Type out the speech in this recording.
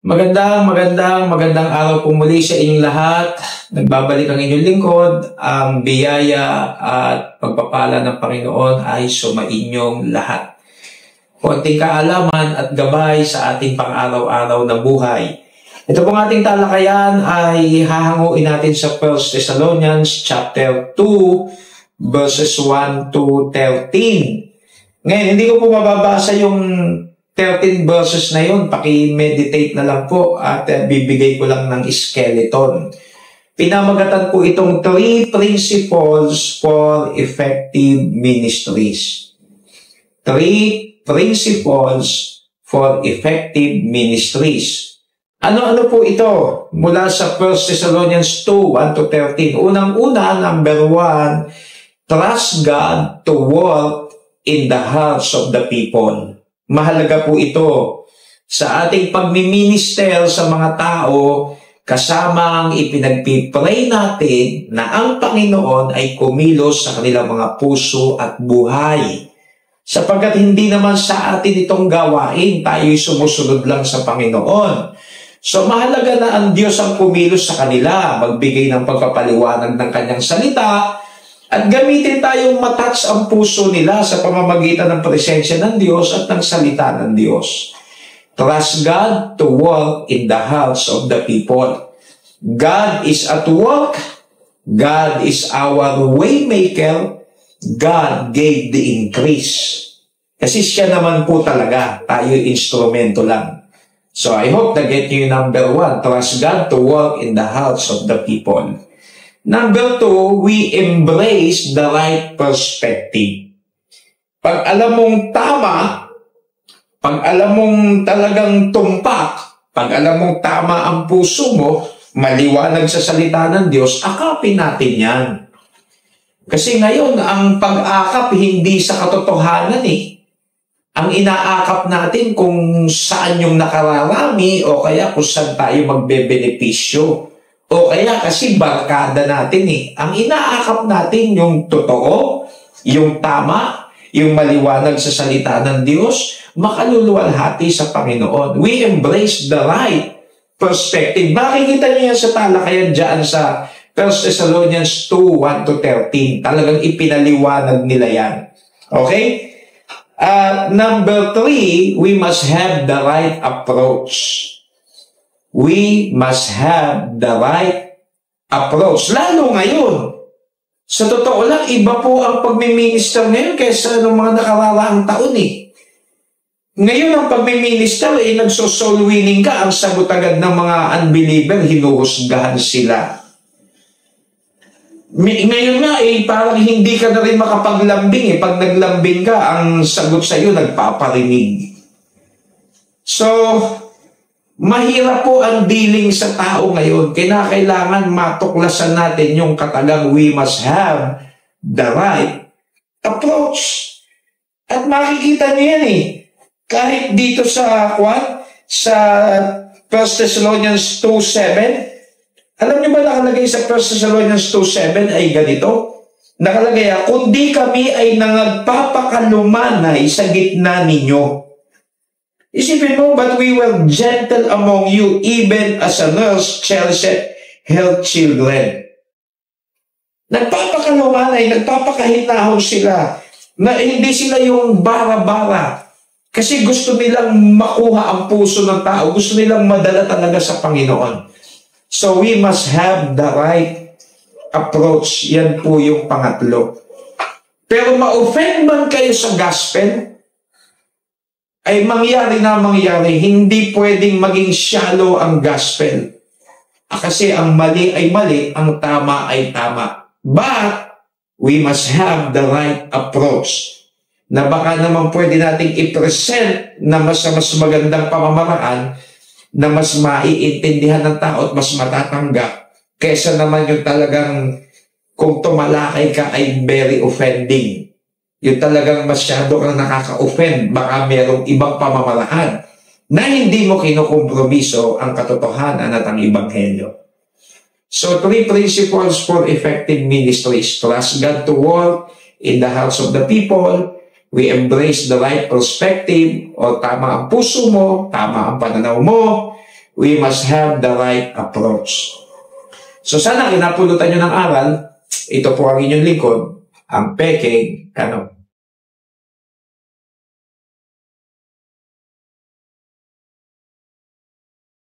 Magandang araw po muli sa inyong lahat. Nagbabalik ang inyong lingkod. Ang biyaya at pagpapala ng Panginoon ay sumainyong lahat. Konting kaalaman at gabay sa ating pang-araw-araw na buhay. Ito pong ating talakayan ay hahanguin natin sa 1 Thessalonians chapter 2 verses 1 to 13. Ngayon, hindi ko po mababasa yung 13 verses na yun, paki-meditate na lang po at bibigay ko lang ng skeleton. Pinamagatan po itong 3 principles for effective ministries. 3 principles for effective ministries. Ano-ano po ito? Mula sa 1 Thessalonians 2, 1 to 13. Unang-una, number 1, trust God to work in the hearts of the people. Mahalaga po ito sa ating pagmiminister sa mga tao, kasama ang ipinagpipray natin na ang Panginoon ay kumilos sa kanilang mga puso at buhay. Sapagkat hindi naman sa atin itong gawain, tayo'y sumusunod lang sa Panginoon. So mahalaga na ang Diyos ang kumilos sa kanila, magbigay ng pagpapaliwanag ng kanyang salita, at gamitin tayong matouch ang puso nila sa pamamagitan ng presensya ng Diyos at ng salita ng Diyos. Trust God to work in the hearts of the people. God is at work. God is our waymaker. God gave the increase. Kasi siya naman po talaga. Tayo instrumento lang. So I hope na get you number 1. Trust God to work in the hearts of the people. Number 2, we embrace the right perspective. Pag alam mong tama, pag alam mong talagang tumpak, pag alam mong tama ang puso mo, maliwanag sa salita ng Diyos, akapin natin yan. Kasi ngayon, ang pag-akap hindi sa katotohanan eh. Ang inaakap natin kung saan yung nakararami o kaya kung saan tayo magbebenepisyo. O kaya kasi barkada natin eh. Ang inaakap natin yung totoo, yung tama, yung maliwanag sa salita ng Diyos, makaluluwalhati sa Panginoon. We embrace the right perspective. Makikita niyo yan sa talakayan dyan sa 1 Thessalonians 2, 1 to 13. Talagang ipinaliwanag nila yan. Okay? Number 3, we must have the right approach. We must have the right approach. Lalo ngayon. Sa totoo lang, iba po ang pagmiminister ngayon kaysa noong mga nakararaang taon eh. Ngayon ang pagmiminister eh, nagso-soul winning ka, ang sagot agad ng mga unbeliever, hinuhusgahan sila. Ngayon nga eh, parang hindi ka na rin makapaglambing eh. Pag naglambing ka, ang sagot sa iyo nagpaparinig. So, mahirap po ang dealing sa tao ngayon. Kailangan matuklasan natin yung katagang we must have the right approach. At makikita niyo yan eh. Kahit dito sa 1 Thessalonians 2:7, alam niyo ba nakalagay sa 1 Thessalonians 2:7 ay ganito? Nakalagay, kundi kami ay nagpapakalumanay sa gitna ninyo. Isipin mo, but we were gentle among you, even as a nurse cherishes her children. Nagpapakalumanay, nagpapakahinahon sila, na hindi sila yung bara-bara. Kasi gusto nilang makuha ang puso ng tao, gusto nilang madala talaga sa Panginoon. So we must have the right approach. Yan po yung pangatlo. Pero ma-offend man kayo sa gospel, ay mangyari, hindi pwedeng maging shallow ang gospel. Kasi ang mali ay mali, ang tama ay tama. But, we must have the right approach. Na baka naman pwede nating i-present na mas magandang pamamaraan na mas maiintindihan ng tao at mas matatanggap kesa naman yung talagang kung tumalakay ka ay very offending. Yung talagang masyado kang nakaka-offend, baka merong ibang pamamaraan na hindi mo kinukompromiso ang katotohanan at ang Ebanghelyo. So, 3 principles for effective ministries. Trust God to work in the hearts of the people. We embrace the right perspective o tama ang puso mo, tama ang pananaw mo. we must have the right approach. So sana kinapulutan nyo ng aral. Ito po ang inyong lingkod, ang Peking Kano.